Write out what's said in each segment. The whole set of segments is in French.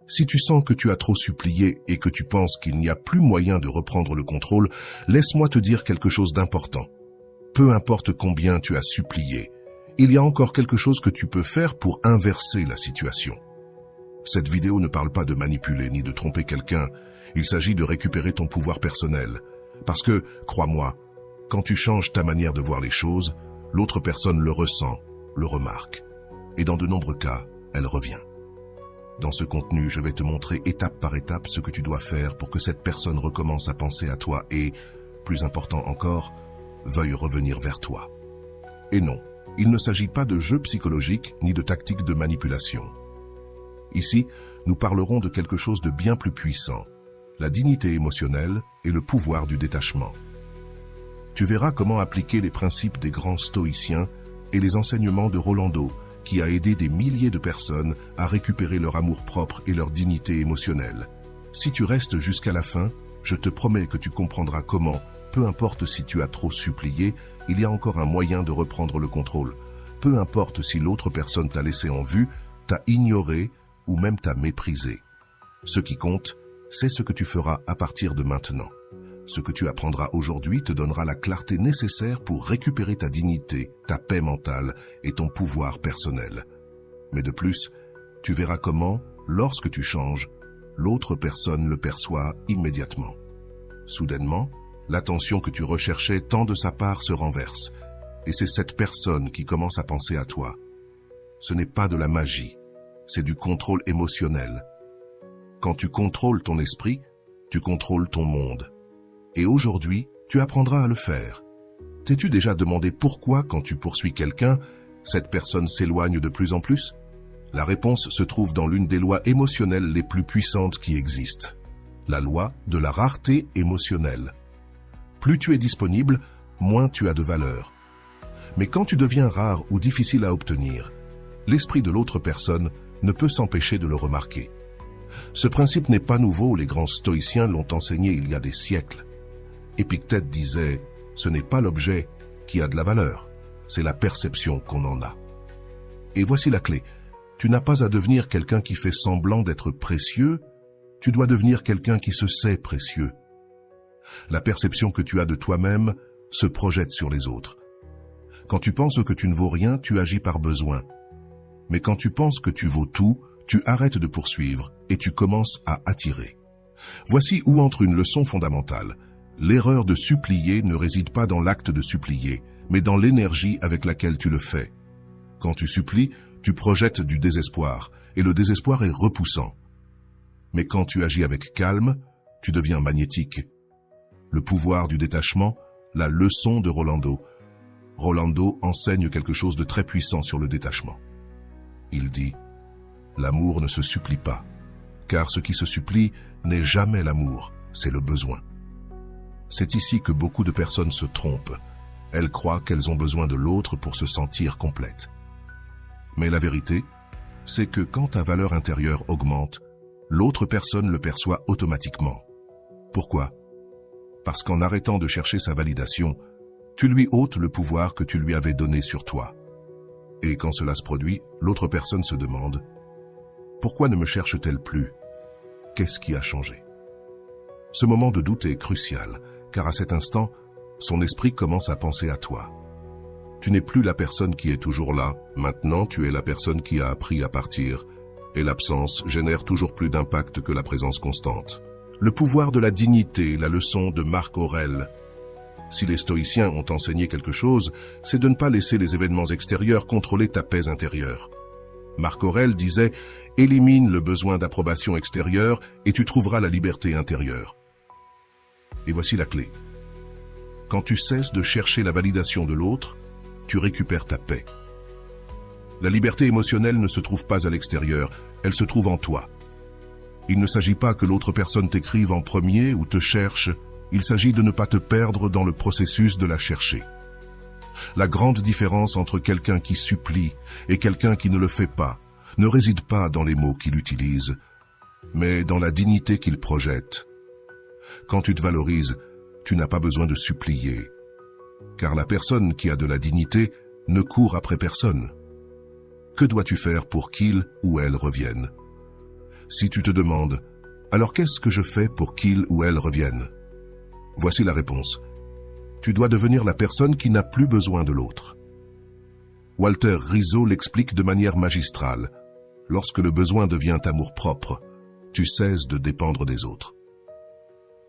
Si tu sens que tu as trop supplié et que tu penses qu'il n'y a plus moyen de reprendre le contrôle, laisse-moi te dire quelque chose d'important. Peu importe combien tu as supplié, il y a encore quelque chose que tu peux faire pour inverser la situation. Cette vidéo ne parle pas de manipuler ni de tromper quelqu'un, il s'agit de récupérer ton pouvoir personnel. Parce que, crois-moi, quand tu changes ta manière de voir les choses, l'autre personne le ressent, le remarque. Et dans de nombreux cas, elle revient. Dans ce contenu, je vais te montrer étape par étape ce que tu dois faire pour que cette personne recommence à penser à toi et, plus important encore, veuille revenir vers toi. Et non, il ne s'agit pas de jeu psychologique ni de tactique de manipulation. Ici, nous parlerons de quelque chose de bien plus puissant, la dignité émotionnelle et le pouvoir du détachement. Tu verras comment appliquer les principes des grands stoïciens et les enseignements de Rolando, qui a aidé des milliers de personnes à récupérer leur amour-propre et leur dignité émotionnelle. Si tu restes jusqu'à la fin, je te promets que tu comprendras comment, peu importe si tu as trop supplié, il y a encore un moyen de reprendre le contrôle. Peu importe si l'autre personne t'a laissé en vue, t'a ignoré ou même t'a méprisé. Ce qui compte, c'est ce que tu feras à partir de maintenant. Ce que tu apprendras aujourd'hui te donnera la clarté nécessaire pour récupérer ta dignité, ta paix mentale et ton pouvoir personnel. Mais de plus, tu verras comment, lorsque tu changes, l'autre personne le perçoit immédiatement. Soudainement, l'attention que tu recherchais tant de sa part se renverse, et c'est cette personne qui commence à penser à toi. Ce n'est pas de la magie, c'est du contrôle émotionnel. Quand tu contrôles ton esprit, tu contrôles ton monde. Et aujourd'hui, tu apprendras à le faire. T'es-tu déjà demandé pourquoi, quand tu poursuis quelqu'un, cette personne s'éloigne de plus en plus? La réponse se trouve dans l'une des lois émotionnelles les plus puissantes qui existent. La loi de la rareté émotionnelle. Plus tu es disponible, moins tu as de valeur. Mais quand tu deviens rare ou difficile à obtenir, l'esprit de l'autre personne ne peut s'empêcher de le remarquer. Ce principe n'est pas nouveau, les grands stoïciens l'ont enseigné il y a des siècles. Épictète disait « Ce n'est pas l'objet qui a de la valeur, c'est la perception qu'on en a ». Et voici la clé. Tu n'as pas à devenir quelqu'un qui fait semblant d'être précieux, tu dois devenir quelqu'un qui se sait précieux. La perception que tu as de toi-même se projette sur les autres. Quand tu penses que tu ne vaux rien, tu agis par besoin. Mais quand tu penses que tu vaux tout, tu arrêtes de poursuivre et tu commences à attirer. Voici où entre une leçon fondamentale. L'erreur de supplier ne réside pas dans l'acte de supplier, mais dans l'énergie avec laquelle tu le fais. Quand tu supplies, tu projettes du désespoir, et le désespoir est repoussant. Mais quand tu agis avec calme, tu deviens magnétique. Le pouvoir du détachement, la leçon de Rolando. Rolando enseigne quelque chose de très puissant sur le détachement. Il dit « L'amour ne se supplie pas, car ce qui se supplie n'est jamais l'amour, c'est le besoin. » C'est ici que beaucoup de personnes se trompent. Elles croient qu'elles ont besoin de l'autre pour se sentir complètes. Mais la vérité, c'est que quand ta valeur intérieure augmente, l'autre personne le perçoit automatiquement. Pourquoi? Parce qu'en arrêtant de chercher sa validation, tu lui ôtes le pouvoir que tu lui avais donné sur toi. Et quand cela se produit, l'autre personne se demande « Pourquoi ne me cherche-t-elle plus? Qu'est-ce qui a changé ?» Ce moment de doute est crucial, car à cet instant, son esprit commence à penser à toi. Tu n'es plus la personne qui est toujours là, maintenant tu es la personne qui a appris à partir, et l'absence génère toujours plus d'impact que la présence constante. Le pouvoir de la dignité, la leçon de Marc Aurèle. Si les stoïciens ont enseigné quelque chose, c'est de ne pas laisser les événements extérieurs contrôler ta paix intérieure. Marc Aurèle disait « Élimine le besoin d'approbation extérieure et tu trouveras la liberté intérieure ». Et voici la clé. Quand tu cesses de chercher la validation de l'autre, tu récupères ta paix. La liberté émotionnelle ne se trouve pas à l'extérieur, elle se trouve en toi. Il ne s'agit pas que l'autre personne t'écrive en premier ou te cherche, il s'agit de ne pas te perdre dans le processus de la chercher. La grande différence entre quelqu'un qui supplie et quelqu'un qui ne le fait pas ne réside pas dans les mots qu'il utilise, mais dans la dignité qu'il projette. Quand tu te valorises, tu n'as pas besoin de supplier, car la personne qui a de la dignité ne court après personne. Que dois-tu faire pour qu'il ou elle revienne? Si tu te demandes « Alors qu'est-ce que je fais pour qu'il ou elle revienne ?» Voici la réponse. Tu dois devenir la personne qui n'a plus besoin de l'autre. Walter Rizzo l'explique de manière magistrale. Lorsque le besoin devient amour-propre, tu cesses de dépendre des autres.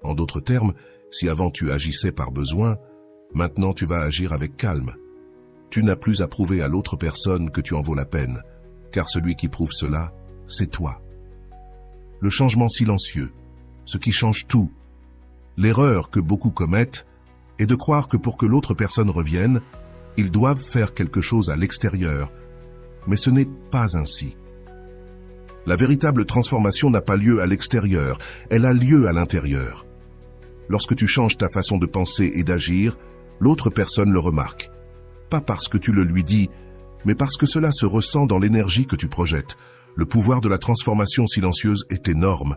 En d'autres termes, si avant tu agissais par besoin, maintenant tu vas agir avec calme. Tu n'as plus à prouver à l'autre personne que tu en vaux la peine, car celui qui prouve cela, c'est toi. Le changement silencieux, ce qui change tout. L'erreur que beaucoup commettent est de croire que pour que l'autre personne revienne, ils doivent faire quelque chose à l'extérieur, mais ce n'est pas ainsi. La véritable transformation n'a pas lieu à l'extérieur, elle a lieu à l'intérieur. Lorsque tu changes ta façon de penser et d'agir, l'autre personne le remarque. Pas parce que tu le lui dis, mais parce que cela se ressent dans l'énergie que tu projettes. Le pouvoir de la transformation silencieuse est énorme.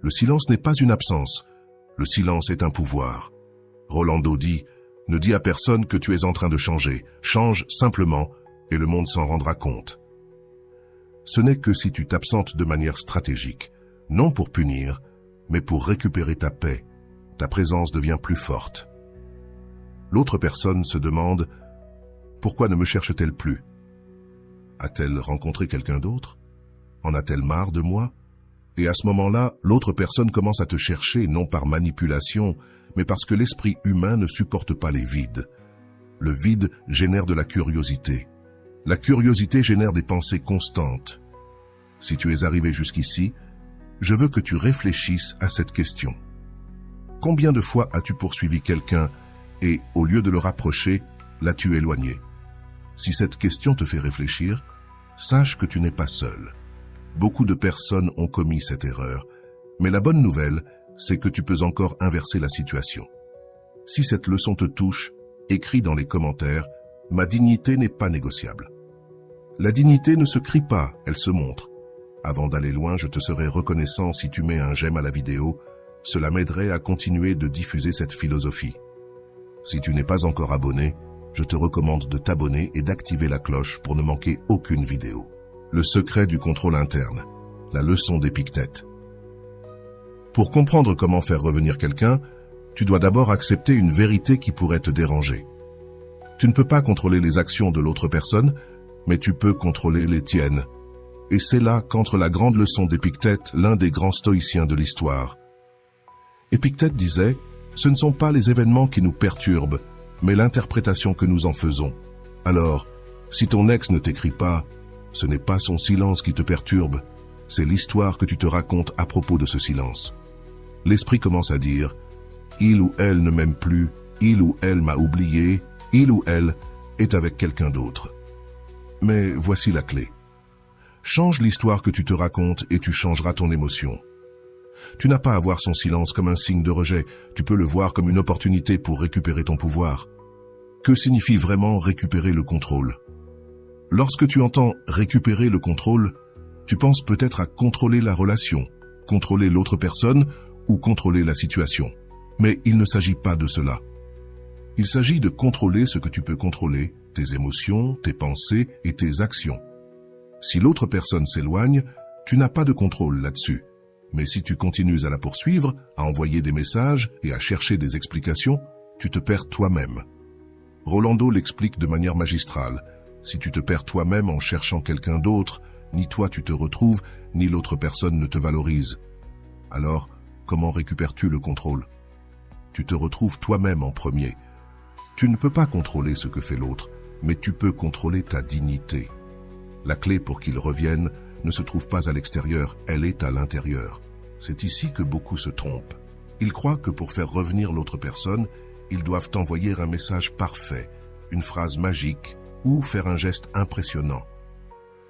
Le silence n'est pas une absence, le silence est un pouvoir. Rolando dit, ne dis à personne que tu es en train de changer, change simplement et le monde s'en rendra compte. Ce n'est que si tu t'absentes de manière stratégique, non pour punir, mais pour récupérer ta paix, ta présence devient plus forte. L'autre personne se demande « Pourquoi ne me cherche-t-elle plus ? A-t-elle rencontré quelqu'un d'autre ? En a-t-elle marre de moi ?» Et à ce moment-là, l'autre personne commence à te chercher non par manipulation, mais parce que l'esprit humain ne supporte pas les vides. Le vide génère de la curiosité. La curiosité génère des pensées constantes. Si tu es arrivé jusqu'ici, je veux que tu réfléchisses à cette question. Combien de fois as-tu poursuivi quelqu'un et, au lieu de le rapprocher, l'as-tu éloigné? Si cette question te fait réfléchir, sache que tu n'es pas seul. Beaucoup de personnes ont commis cette erreur, mais la bonne nouvelle, c'est que tu peux encore inverser la situation. Si cette leçon te touche, écris dans les commentaires « Ma dignité n'est pas négociable ». La dignité ne se crie pas, elle se montre. Avant d'aller loin, je te serai reconnaissant si tu mets un j'aime à la vidéo. Cela m'aiderait à continuer de diffuser cette philosophie. Si tu n'es pas encore abonné, je te recommande de t'abonner et d'activer la cloche pour ne manquer aucune vidéo. Le secret du contrôle interne, la leçon d'Épictète. Pour comprendre comment faire revenir quelqu'un, tu dois d'abord accepter une vérité qui pourrait te déranger. Tu ne peux pas contrôler les actions de l'autre personne, mais tu peux contrôler les tiennes. Et c'est là qu'entre la grande leçon d'Épictète, l'un des grands stoïciens de l'histoire. Épictète disait « Ce ne sont pas les événements qui nous perturbent, mais l'interprétation que nous en faisons. Alors, si ton ex ne t'écrit pas, ce n'est pas son silence qui te perturbe, c'est l'histoire que tu te racontes à propos de ce silence. L'esprit commence à dire « Il ou elle ne m'aime plus, il ou elle m'a oublié, il ou elle est avec quelqu'un d'autre. » Mais voici la clé. Change l'histoire que tu te racontes et tu changeras ton émotion. Tu n'as pas à voir son silence comme un signe de rejet, tu peux le voir comme une opportunité pour récupérer ton pouvoir. Que signifie vraiment récupérer le contrôle? Lorsque tu entends récupérer le contrôle, tu penses peut-être à contrôler la relation, contrôler l'autre personne ou contrôler la situation. Mais il ne s'agit pas de cela. Il s'agit de contrôler ce que tu peux contrôler, tes émotions, tes pensées et tes actions. Si l'autre personne s'éloigne, tu n'as pas de contrôle là-dessus. Mais si tu continues à la poursuivre, à envoyer des messages et à chercher des explications, tu te perds toi-même. Rolando l'explique de manière magistrale. Si tu te perds toi-même en cherchant quelqu'un d'autre, ni toi tu te retrouves, ni l'autre personne ne te valorise. Alors, comment récupères-tu le contrôle? Tu te retrouves toi-même en premier. Tu ne peux pas contrôler ce que fait l'autre, mais tu peux contrôler ta dignité. La clé pour qu'il revienne ne se trouve pas à l'extérieur, elle est à l'intérieur. C'est ici que beaucoup se trompent. Ils croient que pour faire revenir l'autre personne, ils doivent envoyer un message parfait, une phrase magique ou faire un geste impressionnant.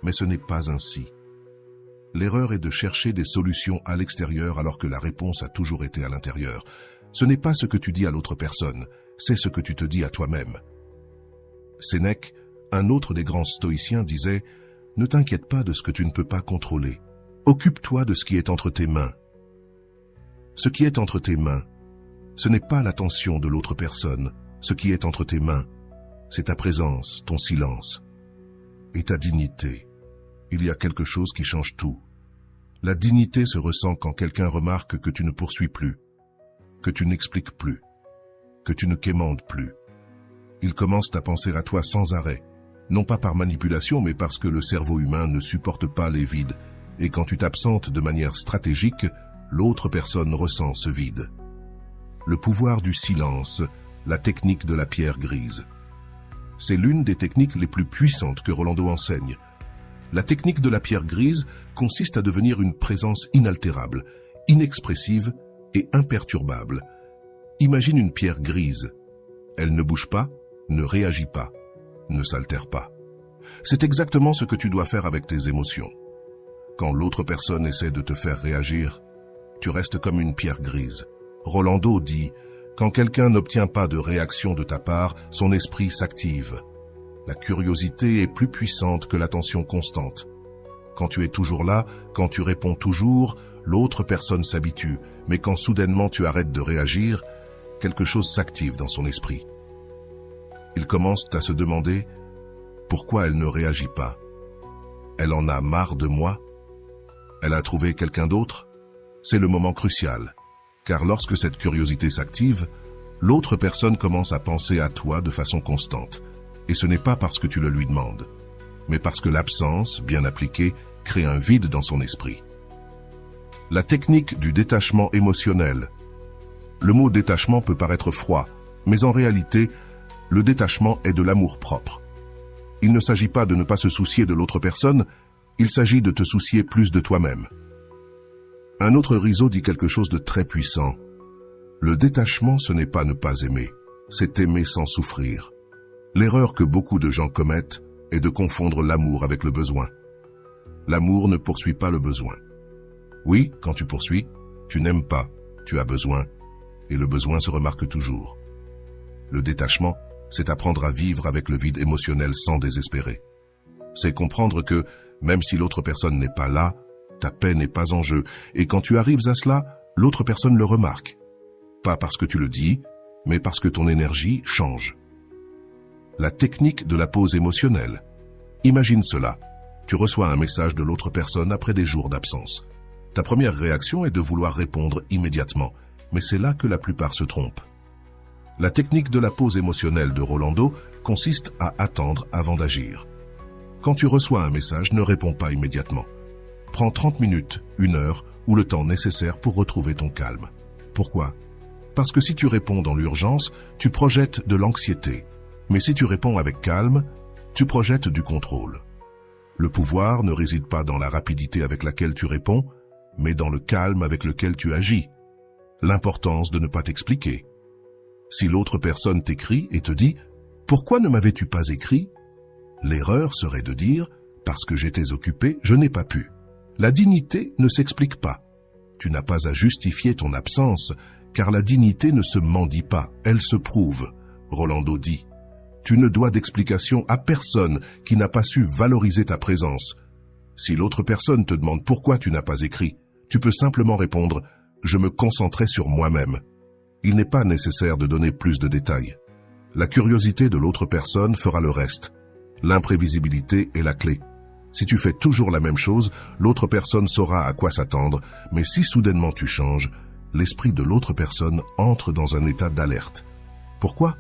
Mais ce n'est pas ainsi. L'erreur est de chercher des solutions à l'extérieur alors que la réponse a toujours été à l'intérieur. Ce n'est pas ce que tu dis à l'autre personne, c'est ce que tu te dis à toi-même. Sénèque, un autre des grands stoïciens, disait « Ne t'inquiète pas de ce que tu ne peux pas contrôler. Occupe-toi de ce qui est entre tes mains. » Ce qui est entre tes mains, ce n'est pas l'attention de l'autre personne. Ce qui est entre tes mains, c'est ta présence, ton silence et ta dignité. Il y a quelque chose qui change tout. La dignité se ressent quand quelqu'un remarque que tu ne poursuis plus, que tu n'expliques plus, que tu ne quémandes plus. Ils commencent à penser à toi sans arrêt, non pas par manipulation, mais parce que le cerveau humain ne supporte pas les vides, et quand tu t'absentes de manière stratégique, l'autre personne ressent ce vide. Le pouvoir du silence, la technique de la pierre grise. C'est l'une des techniques les plus puissantes que Rolando enseigne. La technique de la pierre grise consiste à devenir une présence inaltérable, inexpressive et imperturbable. Imagine une pierre grise. Elle ne bouge pas, ne réagit pas, ne s'altère pas. C'est exactement ce que tu dois faire avec tes émotions. Quand l'autre personne essaie de te faire réagir, tu restes comme une pierre grise. Rolando dit, quand quelqu'un n'obtient pas de réaction de ta part, son esprit s'active. La curiosité est plus puissante que l'attention constante. Quand tu es toujours là, quand tu réponds toujours, l'autre personne s'habitue, mais quand soudainement tu arrêtes de réagir, quelque chose s'active dans son esprit. Il commence à se demander pourquoi elle ne réagit pas. Elle en a marre de moi? Elle a trouvé quelqu'un d'autre? C'est le moment crucial, car lorsque cette curiosité s'active, l'autre personne commence à penser à toi de façon constante. Et ce n'est pas parce que tu le lui demandes, mais parce que l'absence, bien appliquée, crée un vide dans son esprit. La technique du détachement émotionnel. Le mot détachement peut paraître froid, mais en réalité, le détachement est de l'amour-propre. Il ne s'agit pas de ne pas se soucier de l'autre personne, il s'agit de te soucier plus de toi-même. Un autre Rizzo dit quelque chose de très puissant. Le détachement, ce n'est pas ne pas aimer, c'est aimer sans souffrir. L'erreur que beaucoup de gens commettent est de confondre l'amour avec le besoin. L'amour ne poursuit pas le besoin. Oui, quand tu poursuis, tu n'aimes pas, tu as besoin, et le besoin se remarque toujours. Le détachement, c'est apprendre à vivre avec le vide émotionnel sans désespérer. C'est comprendre que, même si l'autre personne n'est pas là, ta paix n'est pas en jeu, et quand tu arrives à cela, l'autre personne le remarque. Pas parce que tu le dis, mais parce que ton énergie change. La technique de la pause émotionnelle. Imagine cela. Tu reçois un message de l'autre personne après des jours d'absence. Ta première réaction est de vouloir répondre immédiatement, mais c'est là que la plupart se trompent. La technique de la pause émotionnelle de Rolando consiste à attendre avant d'agir. Quand tu reçois un message, ne réponds pas immédiatement. Prends 30 minutes, 1 heure ou le temps nécessaire pour retrouver ton calme. Pourquoi? Parce que si tu réponds dans l'urgence, tu projettes de l'anxiété. Mais si tu réponds avec calme, tu projettes du contrôle. Le pouvoir ne réside pas dans la rapidité avec laquelle tu réponds, mais dans le calme avec lequel tu agis. L'importance de ne pas t'expliquer. Si l'autre personne t'écrit et te dit « Pourquoi ne m'avais-tu pas écrit ?» L'erreur serait de dire « Parce que j'étais occupé, je n'ai pas pu ». La dignité ne s'explique pas. Tu n'as pas à justifier ton absence, car la dignité ne se mendie pas, elle se prouve. Rolando dit. Tu ne dois d'explication à personne qui n'a pas su valoriser ta présence. Si l'autre personne te demande pourquoi tu n'as pas écrit, tu peux simplement répondre « Je me concentrais sur moi-même ». Il n'est pas nécessaire de donner plus de détails. La curiosité de l'autre personne fera le reste. L'imprévisibilité est la clé. Si tu fais toujours la même chose, l'autre personne saura à quoi s'attendre, mais si soudainement tu changes, l'esprit de l'autre personne entre dans un état d'alerte. Pourquoi ?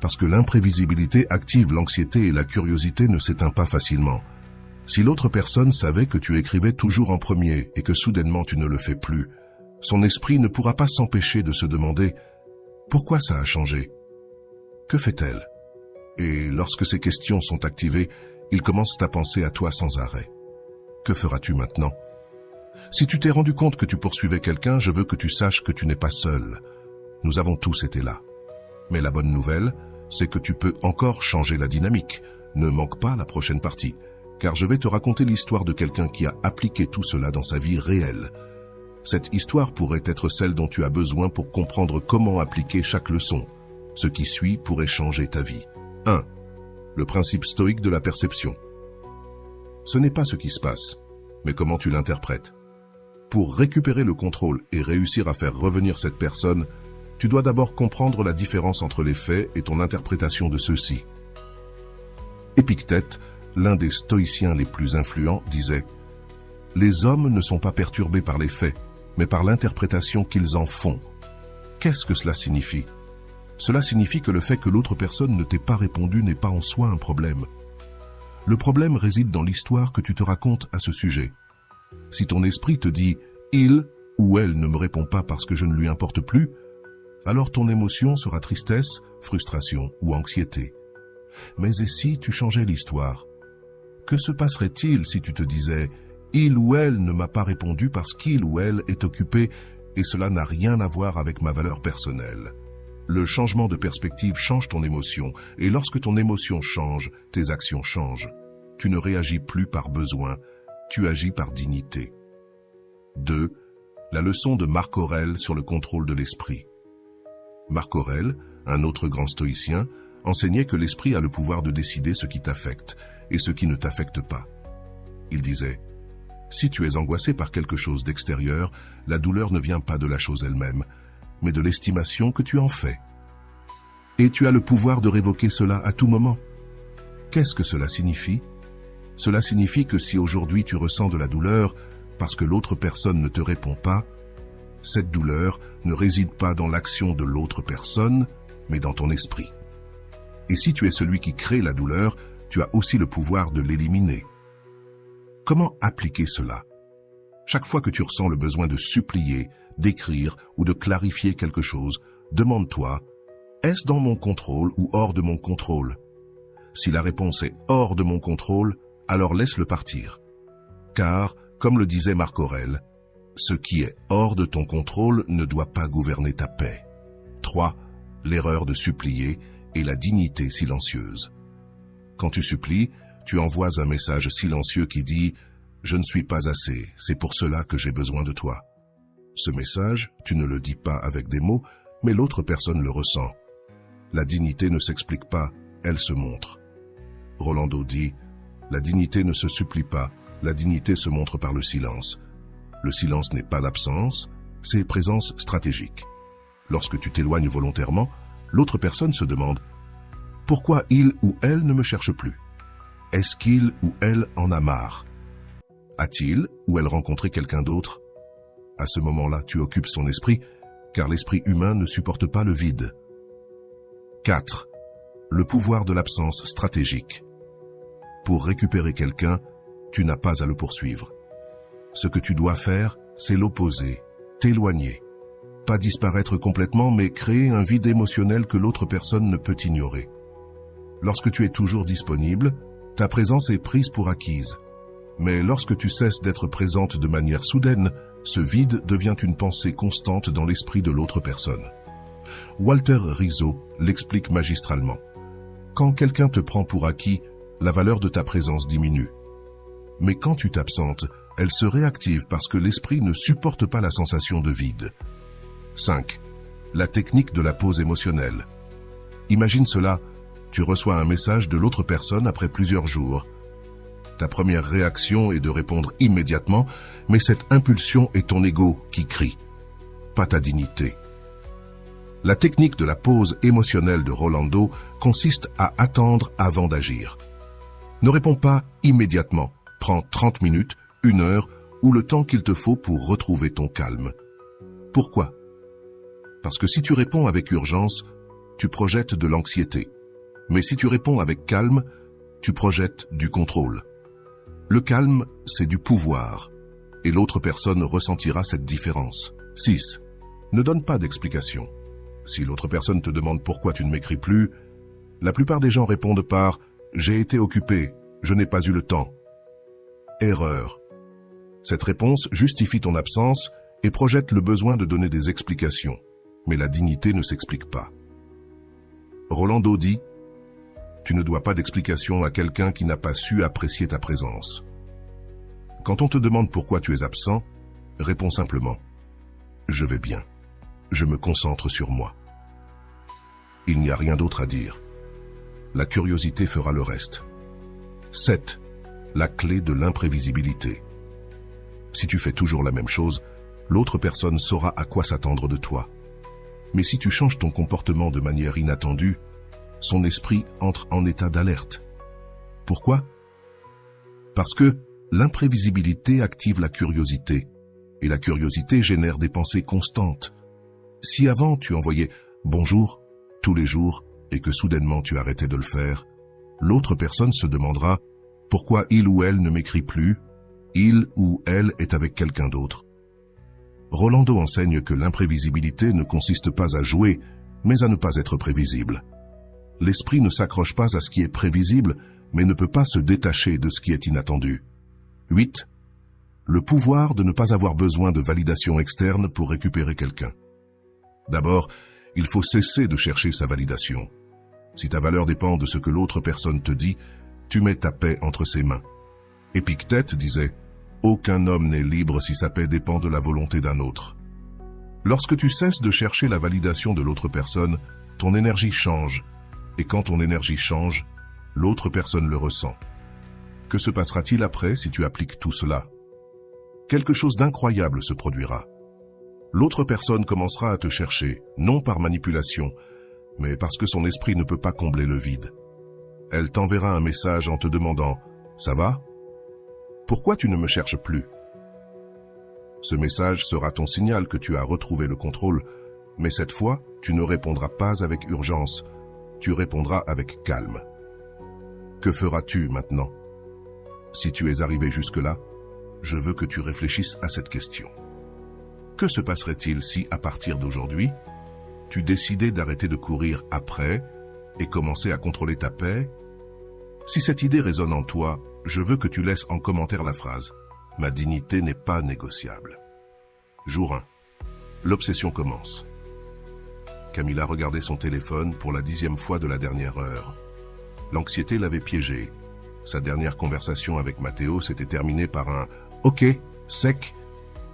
Parce que l'imprévisibilité active l'anxiété et la curiosité ne s'éteint pas facilement. Si l'autre personne savait que tu écrivais toujours en premier et que soudainement tu ne le fais plus, son esprit ne pourra pas s'empêcher de se demander « Pourquoi ça a changé ? Que fait-elle » Et lorsque ces questions sont activées, il commence à penser à toi sans arrêt. Que feras-tu maintenant ? Si tu t'es rendu compte que tu poursuivais quelqu'un, je veux que tu saches que tu n'es pas seul. Nous avons tous été là. Mais la bonne nouvelle, c'est que tu peux encore changer la dynamique. Ne manque pas la prochaine partie, car je vais te raconter l'histoire de quelqu'un qui a appliqué tout cela dans sa vie réelle. Cette histoire pourrait être celle dont tu as besoin pour comprendre comment appliquer chaque leçon. Ce qui suit pourrait changer ta vie. 1. Le principe stoïque de la perception. Ce n'est pas ce qui se passe, mais comment tu l'interprètes. Pour récupérer le contrôle et réussir à faire revenir cette personne, tu dois d'abord comprendre la différence entre les faits et ton interprétation de ceux-ci. Épictète, l'un des stoïciens les plus influents, disait « Les hommes ne sont pas perturbés par les faits, mais par l'interprétation qu'ils en font. Qu'est-ce que cela signifie? Cela signifie que le fait que l'autre personne ne t'ait pas répondu n'est pas en soi un problème. Le problème réside dans l'histoire que tu te racontes à ce sujet. Si ton esprit te dit « il ou elle ne me répond pas parce que je ne lui importe plus », alors ton émotion sera tristesse, frustration ou anxiété. Mais et si tu changeais l'histoire? Que se passerait-il si tu te disais « il ou elle ne m'a pas répondu parce qu'il ou elle est occupé et cela n'a rien à voir avec ma valeur personnelle ». Le changement de perspective change ton émotion, et lorsque ton émotion change, tes actions changent. Tu ne réagis plus par besoin, tu agis par dignité. 2. La leçon de Marc Aurèle sur le contrôle de l'esprit. Marc Aurèle, un autre grand stoïcien, enseignait que l'esprit a le pouvoir de décider ce qui t'affecte et ce qui ne t'affecte pas. Il disait « Si tu es angoissé par quelque chose d'extérieur, la douleur ne vient pas de la chose elle-même, mais de l'estimation que tu en fais. Et tu as le pouvoir de révoquer cela à tout moment. » Qu'est-ce que cela signifie? Cela signifie que si aujourd'hui tu ressens de la douleur parce que l'autre personne ne te répond pas, cette douleur ne réside pas dans l'action de l'autre personne, mais dans ton esprit. Et si tu es celui qui crée la douleur, tu as aussi le pouvoir de l'éliminer. Comment appliquer cela? Chaque fois que tu ressens le besoin de supplier, d'écrire ou de clarifier quelque chose, demande-toi, est-ce dans mon contrôle ou hors de mon contrôle? Si la réponse est hors de mon contrôle, alors laisse-le partir. Car, comme le disait Marc Aurèle, ce qui est hors de ton contrôle ne doit pas gouverner ta paix. 3. L'erreur de supplier et la dignité silencieuse. Quand tu supplies, tu envoies un message silencieux qui dit « Je ne suis pas assez, c'est pour cela que j'ai besoin de toi ». Ce message, tu ne le dis pas avec des mots, mais l'autre personne le ressent. La dignité ne s'explique pas, elle se montre. Rolando dit « La dignité ne se supplie pas, la dignité se montre par le silence. Le silence n'est pas l'absence, c'est présence stratégique. Lorsque tu t'éloignes volontairement, l'autre personne se demande « Pourquoi il ou elle ne me cherche plus? Est-ce qu'il ou elle en a marre? A-t-il ou elle rencontré quelqu'un d'autre ?» À ce moment-là, tu occupes son esprit, car l'esprit humain ne supporte pas le vide. 4. Le pouvoir de l'absence stratégique. Pour récupérer quelqu'un, tu n'as pas à le poursuivre. Ce que tu dois faire, c'est l'opposer, t'éloigner. Pas disparaître complètement, mais créer un vide émotionnel que l'autre personne ne peut ignorer. Lorsque tu es toujours disponible, ta présence est prise pour acquise. Mais lorsque tu cesses d'être présente de manière soudaine, ce vide devient une pensée constante dans l'esprit de l'autre personne. Walter Rizzo l'explique magistralement. Quand quelqu'un te prend pour acquis, la valeur de ta présence diminue. Mais quand tu t'absentes, elle se réactive parce que l'esprit ne supporte pas la sensation de vide. 5. La technique de la pause émotionnelle. Imagine cela, tu reçois un message de l'autre personne après plusieurs jours. Ta première réaction est de répondre immédiatement, mais cette impulsion est ton ego qui crie, pas ta dignité. La technique de la pause émotionnelle de Rolando consiste à attendre avant d'agir. Ne réponds pas immédiatement, prends 30 minutes, 1 heure ou le temps qu'il te faut pour retrouver ton calme. Pourquoi? Parce que si tu réponds avec urgence, tu projettes de l'anxiété. Mais si tu réponds avec calme, tu projettes du contrôle. Le calme, c'est du pouvoir, et l'autre personne ressentira cette différence. 6. Ne donne pas d'explication. Si l'autre personne te demande pourquoi tu ne m'écris plus, la plupart des gens répondent par « J'ai été occupé, je n'ai pas eu le temps ». Erreur. Cette réponse justifie ton absence et projette le besoin de donner des explications, mais la dignité ne s'explique pas. Rolando dit « Tu ne dois pas d'explication à quelqu'un qui n'a pas su apprécier ta présence. » Quand on te demande pourquoi tu es absent, réponds simplement « Je vais bien. Je me concentre sur moi. » Il n'y a rien d'autre à dire. La curiosité fera le reste. 7. La clé de l'imprévisibilité. Si tu fais toujours la même chose, l'autre personne saura à quoi s'attendre de toi. Mais si tu changes ton comportement de manière inattendue, son esprit entre en état d'alerte. Pourquoi? Parce que L'imprévisibilité active la curiosité, et la curiosité génère des pensées constantes. Si avant tu envoyais « bonjour » tous les jours et que soudainement tu arrêtais de le faire, l'autre personne se demandera pourquoi il ou elle ne m'écrit plus, il ou elle est avec quelqu'un d'autre. Rolando enseigne que l'imprévisibilité ne consiste pas à jouer, mais à ne pas être prévisible. L'esprit ne s'accroche pas à ce qui est prévisible, mais ne peut pas se détacher de ce qui est inattendu. 8. Le pouvoir de ne pas avoir besoin de validation externe pour récupérer quelqu'un. D'abord, il faut cesser de chercher sa validation. Si ta valeur dépend de ce que l'autre personne te dit, tu mets ta paix entre ses mains. Épictète disait « Aucun homme n'est libre si sa paix dépend de la volonté d'un autre ». Lorsque tu cesses de chercher la validation de l'autre personne, ton énergie change, et quand ton énergie change, l'autre personne le ressent. Que se passera-t-il après si tu appliques tout cela? Quelque chose d'incroyable se produira. L'autre personne commencera à te chercher, non par manipulation, mais parce que son esprit ne peut pas combler le vide. Elle t'enverra un message en te demandant « Ça va? Pourquoi tu ne me cherches plus ?» Ce message sera ton signal que tu as retrouvé le contrôle, mais cette fois, tu ne répondras pas avec urgence, tu répondras avec calme. Que feras-tu maintenant? Si tu es arrivé jusque-là, je veux que tu réfléchisses à cette question. Que se passerait-il si, à partir d'aujourd'hui, tu décidais d'arrêter de courir après et commencer à contrôler ta paix? Si cette idée résonne en toi, je veux que tu laisses en commentaire la phrase « Ma dignité n'est pas négociable ». Jour 1. L'obsession commence. Camila regardait son téléphone pour la 10e fois de la dernière heure. L'anxiété l'avait piégée. Sa dernière conversation avec Matteo s'était terminée par un « Ok, sec »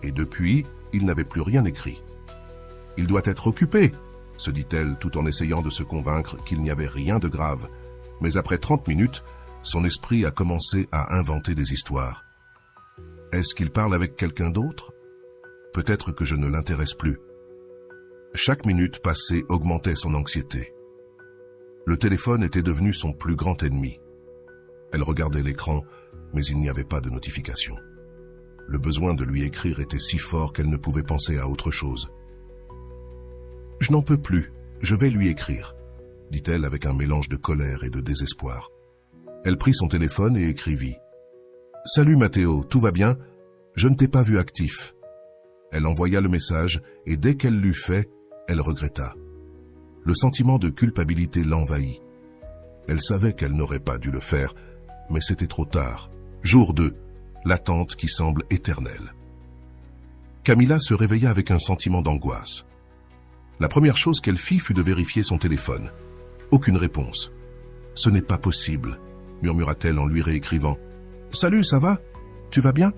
et depuis, il n'avait plus rien écrit. « Il doit être occupé », se dit-elle tout en essayant de se convaincre qu'il n'y avait rien de grave. Mais après 30 minutes, son esprit a commencé à inventer des histoires. Est-ce qu'il parle avec quelqu'un d'autre? Peut-être que je ne l'intéresse plus. Chaque minute passée augmentait son anxiété. Le téléphone était devenu son plus grand ennemi. Elle regardait l'écran, mais il n'y avait pas de notification. Le besoin de lui écrire était si fort qu'elle ne pouvait penser à autre chose. « Je n'en peux plus, je vais lui écrire », dit-elle avec un mélange de colère et de désespoir. Elle prit son téléphone et écrivit « Salut Matteo, tout va bien? Je ne t'ai pas vu actif. » Elle envoya le message et dès qu'elle l'eut fait, elle regretta. Le sentiment de culpabilité l'envahit. Elle savait qu'elle n'aurait pas dû le faire, mais c'était trop tard. Jour 2, l'attente qui semble éternelle. Camila se réveilla avec un sentiment d'angoisse. La première chose qu'elle fit fut de vérifier son téléphone. Aucune réponse. « Ce n'est pas possible », murmura-t-elle en lui réécrivant. « Salut, ça va? Tu vas bien ?»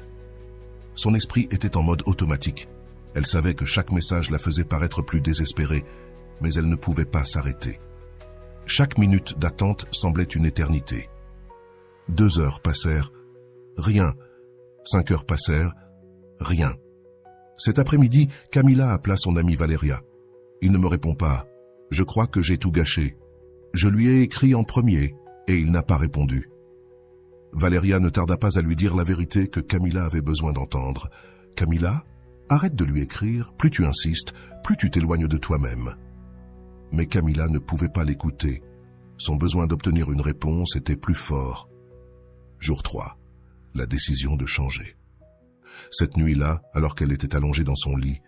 Son esprit était en mode automatique. Elle savait que chaque message la faisait paraître plus désespérée, mais elle ne pouvait pas s'arrêter. Chaque minute d'attente semblait une éternité. 2 heures passèrent, rien. 5 heures passèrent, rien. Cet après-midi, Camila appela son amie Valeria. Il ne me répond pas. Je crois que j'ai tout gâché. Je lui ai écrit en premier et il n'a pas répondu. Valeria ne tarda pas à lui dire la vérité que Camila avait besoin d'entendre. « Camila, arrête de lui écrire, plus tu insistes, plus tu t'éloignes de toi-même. » Mais Camila ne pouvait pas l'écouter. Son besoin d'obtenir une réponse était plus fort. Jour 3. La décision de changer. Cette nuit-là, alors qu'elle était allongée dans son lit,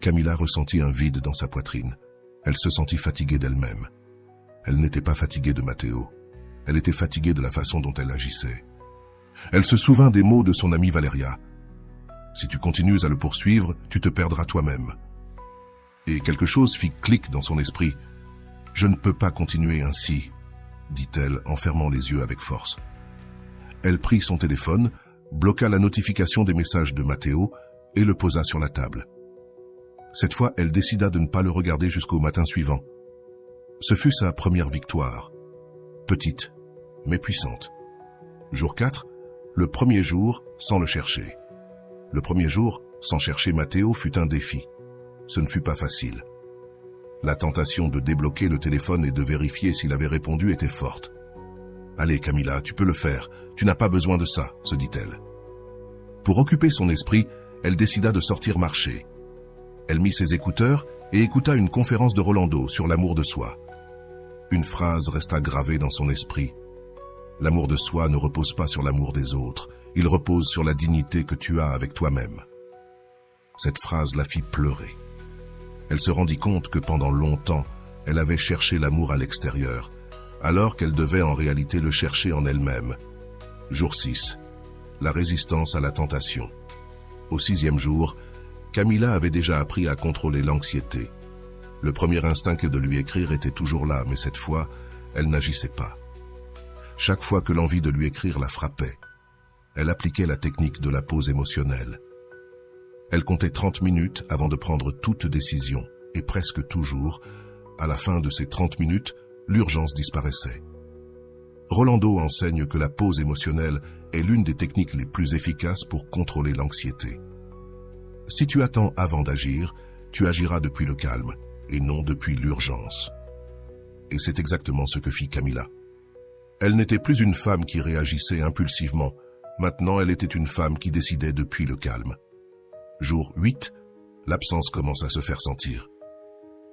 Camila ressentit un vide dans sa poitrine. Elle se sentit fatiguée d'elle-même. Elle n'était pas fatiguée de Matteo. Elle était fatiguée de la façon dont elle agissait. Elle se souvint des mots de son amie Valeria. « Si tu continues à le poursuivre, tu te perdras toi-même. » Et quelque chose fit clic dans son esprit. « Je ne peux pas continuer ainsi, » dit-elle en fermant les yeux avec force. Elle prit son téléphone, bloqua la notification des messages de Matteo et le posa sur la table. Cette fois, elle décida de ne pas le regarder jusqu'au matin suivant. Ce fut sa première victoire. Petite, mais puissante. Jour 4, le premier jour sans le chercher. Le premier jour sans chercher Matteo fut un défi. Ce ne fut pas facile. La tentation de débloquer le téléphone et de vérifier s'il avait répondu était forte. « Allez Camila, tu peux le faire, tu n'as pas besoin de ça », se dit-elle. Pour occuper son esprit, elle décida de sortir marcher. Elle mit ses écouteurs et écouta une conférence de Rolando sur l'amour de soi. Une phrase resta gravée dans son esprit. L'amour de soi ne repose pas sur l'amour des autres, il repose sur la dignité que tu as avec toi-même. Cette phrase la fit pleurer. Elle se rendit compte que pendant longtemps, elle avait cherché l'amour à l'extérieur, alors qu'elle devait en réalité le chercher en elle-même. Jour 6. La résistance à la tentation. Au 6e jour, Camila avait déjà appris à contrôler l'anxiété. Le premier instinct que de lui écrire était toujours là, mais cette fois, elle n'agissait pas. Chaque fois que l'envie de lui écrire la frappait, elle appliquait la technique de la pause émotionnelle. Elle comptait 30 minutes avant de prendre toute décision, et presque toujours, à la fin de ces 30 minutes, l'urgence disparaissait. Rolando enseigne que la pause émotionnelle est l'une des techniques les plus efficaces pour contrôler l'anxiété. Si tu attends avant d'agir, tu agiras depuis le calme, et non depuis l'urgence. Et c'est exactement ce que fit Camila. Elle n'était plus une femme qui réagissait impulsivement, maintenant elle était une femme qui décidait depuis le calme. Jour 8, l'absence commence à se faire sentir.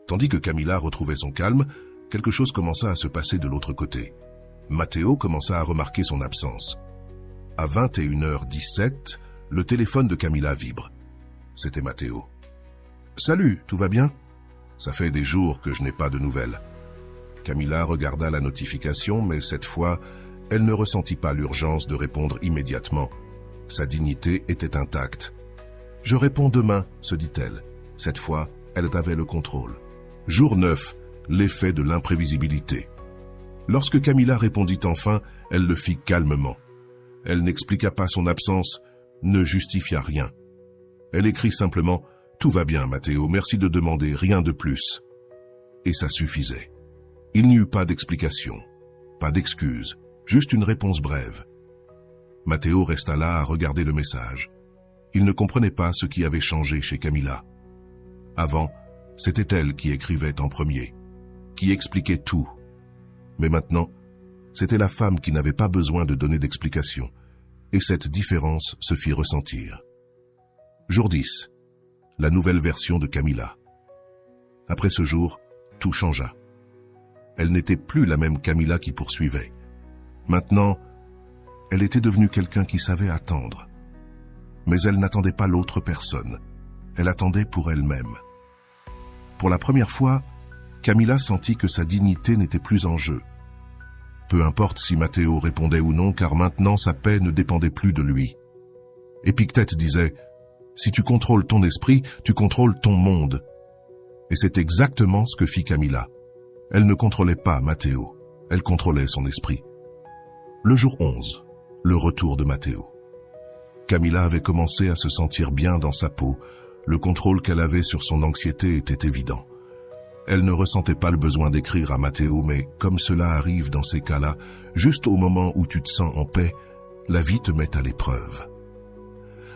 Tandis que Camila retrouvait son calme, quelque chose commença à se passer de l'autre côté. Matteo commença à remarquer son absence. À 21h17, le téléphone de Camila vibre. C'était Matteo. « Salut, tout va bien ? Ça fait des jours que je n'ai pas de nouvelles. » Camila regarda la notification, mais cette fois, elle ne ressentit pas l'urgence de répondre immédiatement. Sa dignité était intacte. « Je réponds demain, » se dit-elle. Cette fois, elle avait le contrôle. Jour 9, l'effet de l'imprévisibilité. Lorsque Camila répondit enfin, elle le fit calmement. Elle n'expliqua pas son absence, ne justifia rien. Elle écrit simplement « Tout va bien, Matteo, merci de demander, rien de plus. » Et ça suffisait. Il n'y eut pas d'explication, pas d'excuse, juste une réponse brève. Matteo resta là à regarder le message. Il ne comprenait pas ce qui avait changé chez Camila. Avant, c'était elle qui écrivait en premier, qui expliquait tout. Mais maintenant, c'était la femme qui n'avait pas besoin de donner d'explication, et cette différence se fit ressentir. Jour 10. La nouvelle version de Camila. Après ce jour, tout changea. Elle n'était plus la même Camila qui poursuivait. Maintenant, elle était devenue quelqu'un qui savait attendre. Mais elle n'attendait pas l'autre personne. Elle attendait pour elle-même. Pour la première fois, Camila sentit que sa dignité n'était plus en jeu. Peu importe si Matteo répondait ou non, car maintenant sa paix ne dépendait plus de lui. Épictète disait « Si tu contrôles ton esprit, tu contrôles ton monde. » Et c'est exactement ce que fit Camila. Elle ne contrôlait pas Matteo, elle contrôlait son esprit. Le jour 11, le retour de Matteo. Camila avait commencé à se sentir bien dans sa peau, le contrôle qu'elle avait sur son anxiété était évident. Elle ne ressentait pas le besoin d'écrire à Matteo, mais comme cela arrive dans ces cas-là, juste au moment où tu te sens en paix, la vie te met à l'épreuve.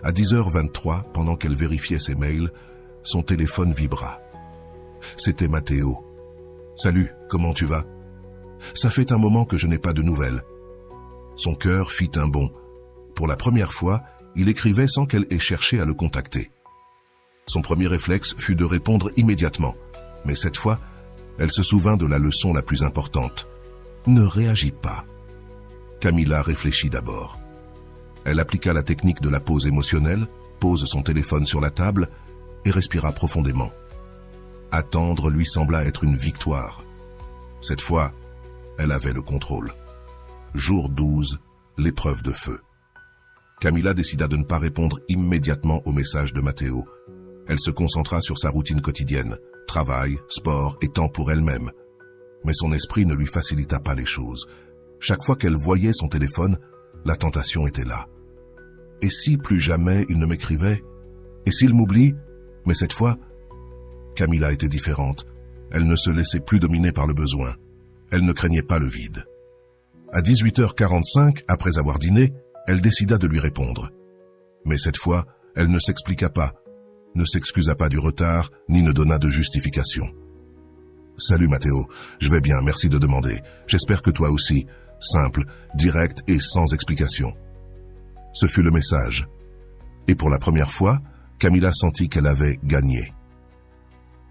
À 10h23, pendant qu'elle vérifiait ses mails, son téléphone vibra. C'était Matteo. « Salut, comment tu vas ? Ça fait un moment que je n'ai pas de nouvelles. » Son cœur fit un bond. Pour la première fois, il écrivait sans qu'elle ait cherché à le contacter. Son premier réflexe fut de répondre immédiatement. Mais cette fois, elle se souvint de la leçon la plus importante. Ne réagis pas. Camila réfléchit d'abord. Elle appliqua la technique de la pause émotionnelle, pose son téléphone sur la table et respira profondément. Attendre lui sembla être une victoire. Cette fois, elle avait le contrôle. Jour 12, l'épreuve de feu. Camila décida de ne pas répondre immédiatement au message de Matteo. Elle se concentra sur sa routine quotidienne, travail, sport et temps pour elle-même. Mais son esprit ne lui facilita pas les choses. Chaque fois qu'elle voyait son téléphone, la tentation était là. Et si plus jamais il ne m'écrivait? Et s'il m'oublie? Mais cette fois, Camila était différente. Elle ne se laissait plus dominer par le besoin. Elle ne craignait pas le vide. À 18h45, après avoir dîné, elle décida de lui répondre. Mais cette fois, elle ne s'expliqua pas, ne s'excusa pas du retard, ni ne donna de justification. « Salut Matteo, je vais bien, merci de demander. J'espère que toi aussi. » Simple, direct et sans explication. Ce fut le message. Et pour la première fois, Camilla sentit qu'elle avait gagné.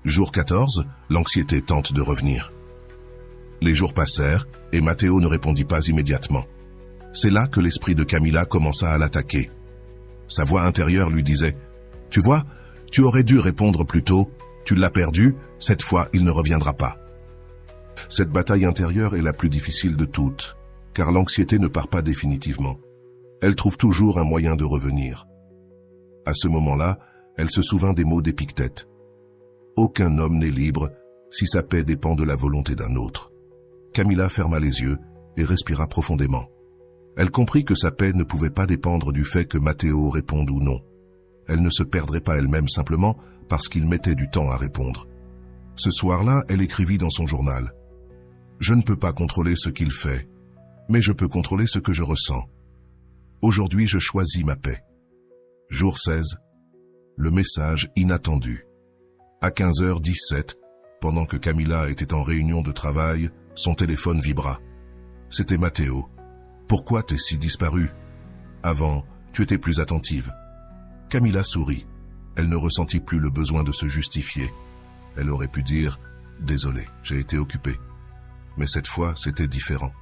Jour 14, l'anxiété tente de revenir. Les jours passèrent et Matteo ne répondit pas immédiatement. C'est là que l'esprit de Camilla commença à l'attaquer. Sa voix intérieure lui disait « Tu vois, tu aurais dû répondre plus tôt, tu l'as perdu, cette fois il ne reviendra pas. » Cette bataille intérieure est la plus difficile de toutes, car l'anxiété ne part pas définitivement. Elle trouve toujours un moyen de revenir. À ce moment-là, elle se souvint des mots d'Épictète. Aucun homme n'est libre si sa paix dépend de la volonté d'un autre. Camilla ferma les yeux et respira profondément. Elle comprit que sa paix ne pouvait pas dépendre du fait que Matteo réponde ou non. Elle ne se perdrait pas elle-même simplement parce qu'il mettait du temps à répondre. Ce soir-là, elle écrivit dans son journal « Je ne peux pas contrôler ce qu'il fait, mais je peux contrôler ce que je ressens. Aujourd'hui, je choisis ma paix. » Jour 16, le message inattendu. À 15h17, pendant que Camilla était en réunion de travail, son téléphone vibra. C'était Matteo. « Pourquoi t'es si disparue? Avant, tu étais plus attentive. » Camilla sourit. Elle ne ressentit plus le besoin de se justifier. Elle aurait pu dire « Désolé, j'ai été occupée. » Mais cette fois, c'était différent.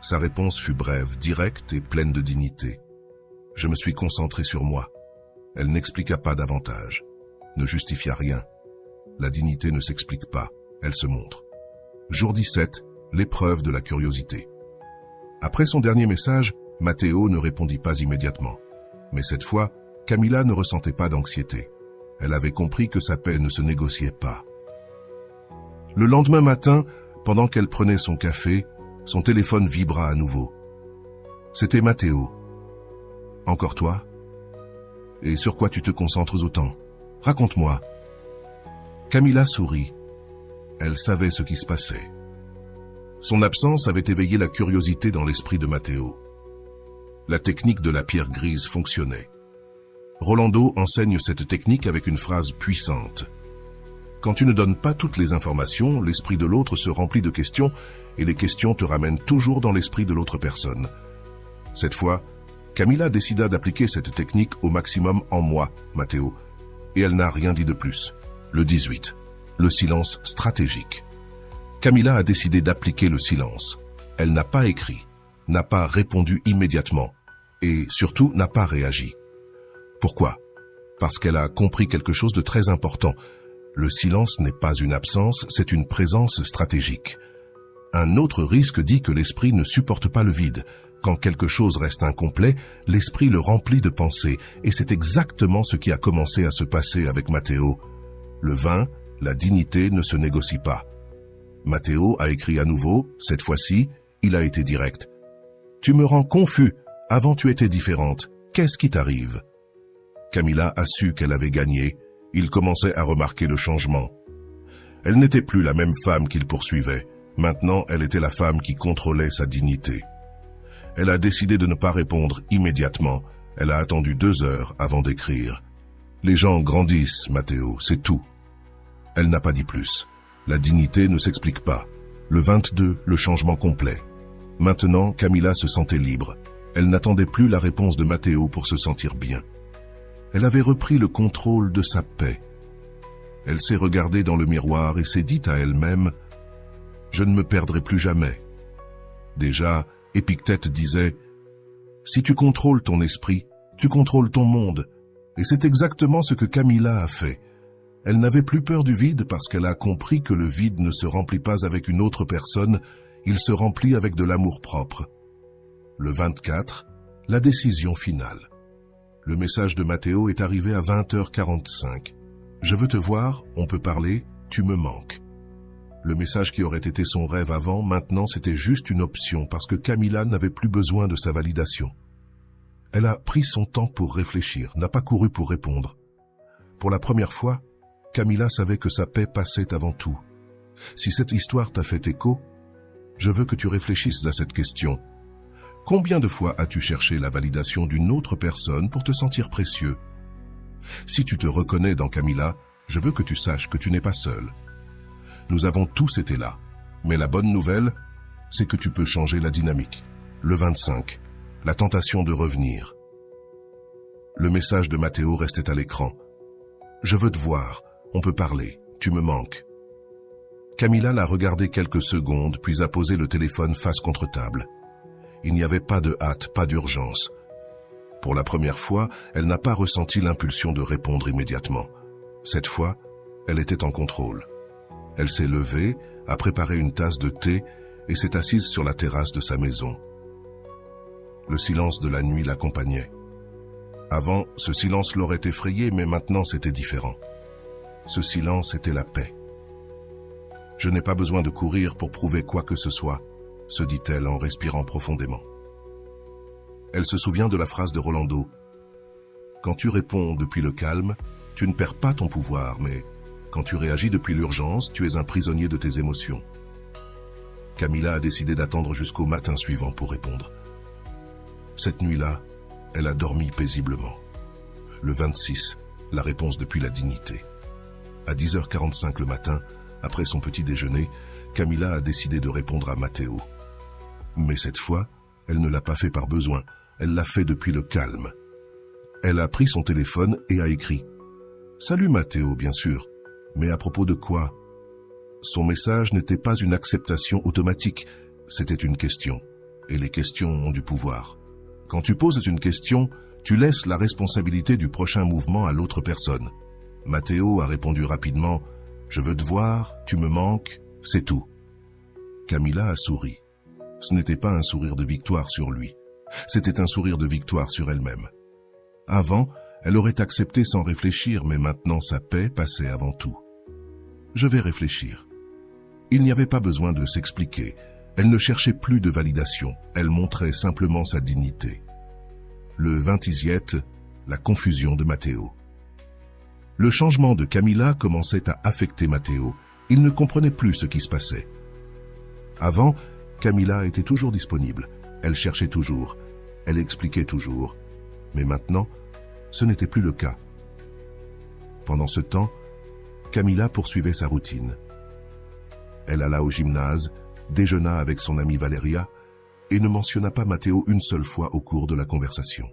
Sa réponse fut brève, directe et pleine de dignité. « Je me suis concentré sur moi. » Elle n'expliqua pas davantage, ne justifia rien. La dignité ne s'explique pas, elle se montre. Jour 17, l'épreuve de la curiosité. Après son dernier message, Matteo ne répondit pas immédiatement. Mais cette fois, Camilla ne ressentait pas d'anxiété. Elle avait compris que sa paix ne se négociait pas. Le lendemain matin, pendant qu'elle prenait son café, son téléphone vibra à nouveau. C'était Matteo. « Encore toi? Et sur quoi tu te concentres autant? Raconte-moi. » Camilla sourit. Elle savait ce qui se passait. Son absence avait éveillé la curiosité dans l'esprit de Matteo. La technique de la pierre grise fonctionnait. Rolando enseigne cette technique avec une phrase puissante. Quand tu ne donnes pas toutes les informations, l'esprit de l'autre se remplit de questions et les questions te ramènent toujours dans l'esprit de l'autre personne. Cette fois, Camilla décida d'appliquer cette technique au maximum en moi, Matteo, et elle n'a rien dit de plus. Le 18. Le silence stratégique. Camilla a décidé d'appliquer le silence. Elle n'a pas écrit, n'a pas répondu immédiatement et surtout n'a pas réagi. Pourquoi? Parce qu'elle a compris quelque chose de très important. Le silence n'est pas une absence, c'est une présence stratégique. Un autre risque dit que l'esprit ne supporte pas le vide. Quand quelque chose reste incomplet, l'esprit le remplit de pensées, et c'est exactement ce qui a commencé à se passer avec Matteo. Le vin, la dignité ne se négocie pas. Matteo a écrit à nouveau, cette fois-ci, il a été direct. « Tu me rends confus, avant tu étais différente, qu'est-ce qui t'arrive ?» Camilla a su qu'elle avait gagné, il commençait à remarquer le changement. Elle n'était plus la même femme qu'il poursuivait, maintenant elle était la femme qui contrôlait sa dignité. Elle a décidé de ne pas répondre immédiatement, elle a attendu 2 heures avant d'écrire. Les gens grandissent, Matteo, c'est tout. Elle n'a pas dit plus. La dignité ne s'explique pas. Le 22, le changement complet. Maintenant, Camilla se sentait libre. Elle n'attendait plus la réponse de Matteo pour se sentir bien. Elle avait repris le contrôle de sa paix. Elle s'est regardée dans le miroir et s'est dit à elle-même « Je ne me perdrai plus jamais ». Déjà, Épictète disait « Si tu contrôles ton esprit, tu contrôles ton monde ». Et c'est exactement ce que Camilla a fait. Elle n'avait plus peur du vide parce qu'elle a compris que le vide ne se remplit pas avec une autre personne, il se remplit avec de l'amour-propre. Le 24, la décision finale. Le message de Matteo est arrivé à 20h45. « Je veux te voir, on peut parler, tu me manques. » Le message qui aurait été son rêve avant, maintenant c'était juste une option parce que Camilla n'avait plus besoin de sa validation. Elle a pris son temps pour réfléchir, n'a pas couru pour répondre. Pour la première fois, Camilla savait que sa paix passait avant tout. Si cette histoire t'a fait écho, je veux que tu réfléchisses à cette question. Combien de fois as-tu cherché la validation d'une autre personne pour te sentir précieux? Si tu te reconnais dans Camilla, je veux que tu saches que tu n'es pas seul. Nous avons tous été là, mais la bonne nouvelle, c'est que tu peux changer la dynamique. Le 25, la tentation de revenir. Le message de Matteo restait à l'écran. « Je veux te voir, on peut parler, tu me manques. » Camilla l'a regardé quelques secondes, puis a posé le téléphone face contre table. Il n'y avait pas de hâte, pas d'urgence. Pour la première fois, elle n'a pas ressenti l'impulsion de répondre immédiatement. Cette fois, elle était en contrôle. Elle s'est levée, a préparé une tasse de thé et s'est assise sur la terrasse de sa maison. Le silence de la nuit l'accompagnait. Avant, ce silence l'aurait effrayée, mais maintenant c'était différent. Ce silence était la paix. « Je n'ai pas besoin de courir pour prouver quoi que ce soit », se dit-elle en respirant profondément. Elle se souvient de la phrase de Rolando. « Quand tu réponds depuis le calme, tu ne perds pas ton pouvoir, mais quand tu réagis depuis l'urgence, tu es un prisonnier de tes émotions. » Camilla a décidé d'attendre jusqu'au matin suivant pour répondre. Cette nuit-là, elle a dormi paisiblement. Le 26, la réponse depuis la dignité. À 10h45 le matin, après son petit déjeuner, Camilla a décidé de répondre à Matteo. Mais cette fois, elle ne l'a pas fait par besoin, elle l'a fait depuis le calme. Elle a pris son téléphone et a écrit « Salut Matteo, bien sûr, mais à propos de quoi ?» Son message n'était pas une acceptation automatique, c'était une question. Et les questions ont du pouvoir. Quand tu poses une question, tu laisses la responsabilité du prochain mouvement à l'autre personne. Matteo a répondu rapidement « Je veux te voir, tu me manques, c'est tout. » Camilla a souri. Ce n'était pas un sourire de victoire sur lui. C'était un sourire de victoire sur elle-même. Avant, elle aurait accepté sans réfléchir, mais maintenant sa paix passait avant tout. « Je vais réfléchir. » Il n'y avait pas besoin de s'expliquer. Elle ne cherchait plus de validation. Elle montrait simplement sa dignité. Le 20e, la confusion de Matteo. Le changement de Camilla commençait à affecter Matteo. Il ne comprenait plus ce qui se passait. Avant, Camilla était toujours disponible. Elle cherchait toujours. Elle expliquait toujours. Mais maintenant, ce n'était plus le cas. Pendant ce temps, Camilla poursuivait sa routine. Elle alla au gymnase, déjeuna avec son amie Valeria et ne mentionna pas Matteo une seule fois au cours de la conversation.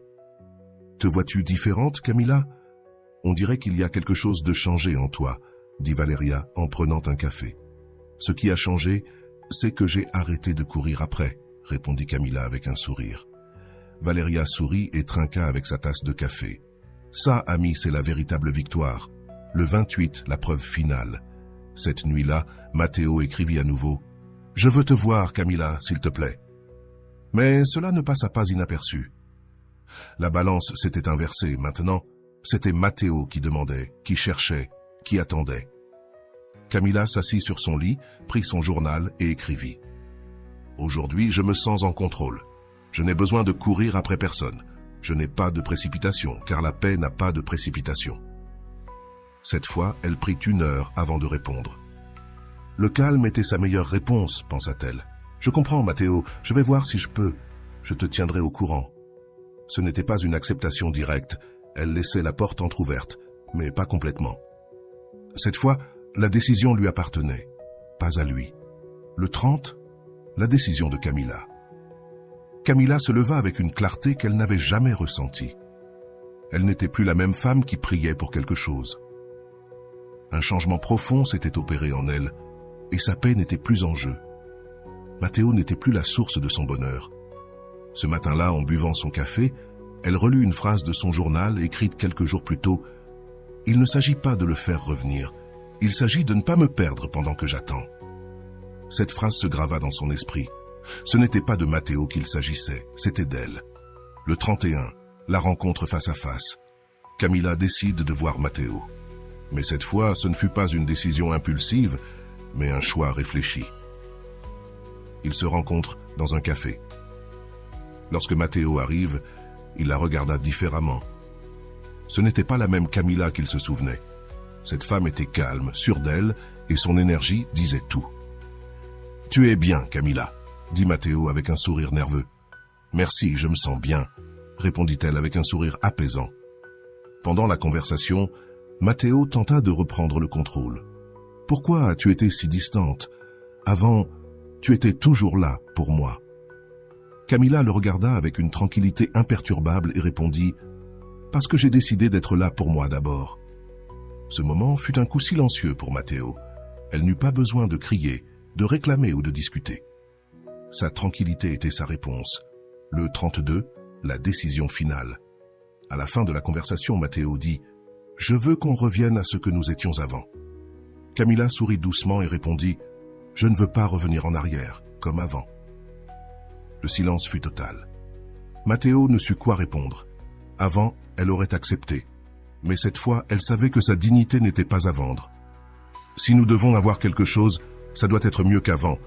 « Te vois-tu différente, Camilla ? On dirait qu'il y a quelque chose de changé en toi, » dit Valeria en prenant un café. « Ce qui a changé, c'est que j'ai arrêté de courir après, » répondit Camilla avec un sourire. Valeria sourit et trinqua avec sa tasse de café. « Ça, ami, c'est la véritable victoire. Le 28, la preuve finale. » Cette nuit-là, Matteo écrivit à nouveau « Je veux te voir, Camilla, s'il te plaît. » Mais cela ne passa pas inaperçu. La balance s'était inversée. Maintenant, c'était Matteo qui demandait, qui cherchait, qui attendait. Camilla s'assit sur son lit, prit son journal et écrivit « Aujourd'hui, je me sens en contrôle. Je n'ai besoin de courir après personne. Je n'ai pas de précipitation, car la paix n'a pas de précipitation. » Cette fois, elle prit 1 heure avant de répondre. Le calme était sa meilleure réponse, pensa-t-elle. Je comprends, Matteo, je vais voir si je peux. Je te tiendrai au courant. Ce n'était pas une acceptation directe. Elle laissait la porte entr'ouverte, mais pas complètement. Cette fois, la décision lui appartenait, pas à lui. Le 30, la décision de Camilla. Camilla se leva avec une clarté qu'elle n'avait jamais ressentie. Elle n'était plus la même femme qui priait pour quelque chose. Un changement profond s'était opéré en elle, et sa paix n'était plus en jeu. Matteo n'était plus la source de son bonheur. Ce matin-là, en buvant son café, elle relut une phrase de son journal écrite quelques jours plus tôt. « Il ne s'agit pas de le faire revenir, il s'agit de ne pas me perdre pendant que j'attends. » Cette phrase se grava dans son esprit. Ce n'était pas de Matteo qu'il s'agissait, c'était d'elle. Le 31, la rencontre face à face. Camilla décide de voir Matteo. Mais cette fois, ce ne fut pas une décision impulsive, mais un choix réfléchi. Ils se rencontrent dans un café. Lorsque Matteo arrive, il la regarda différemment. Ce n'était pas la même Camilla qu'il se souvenait. Cette femme était calme, sûre d'elle, et son énergie disait tout. « Tu es bien, Camilla », dit Matteo avec un sourire nerveux. « Merci, je me sens bien », répondit-elle avec un sourire apaisant. Pendant la conversation, Matteo tenta de reprendre le contrôle. « Pourquoi as-tu été si distante? Avant, tu étais toujours là pour moi. » Camilla le regarda avec une tranquillité imperturbable et répondit « parce que j'ai décidé d'être là pour moi d'abord. » Ce moment fut un coup silencieux pour Matteo. Elle n'eut pas besoin de crier, de réclamer ou de discuter. Sa tranquillité était sa réponse. Le 32, la décision finale. À la fin de la conversation, Matteo dit « Je veux qu'on revienne à ce que nous étions avant. » Camilla sourit doucement et répondit « Je ne veux pas revenir en arrière, comme avant. » Le silence fut total. Matteo ne sut quoi répondre. Avant, elle aurait accepté. Mais cette fois, elle savait que sa dignité n'était pas à vendre. « Si nous devons avoir quelque chose, ça doit être mieux qu'avant.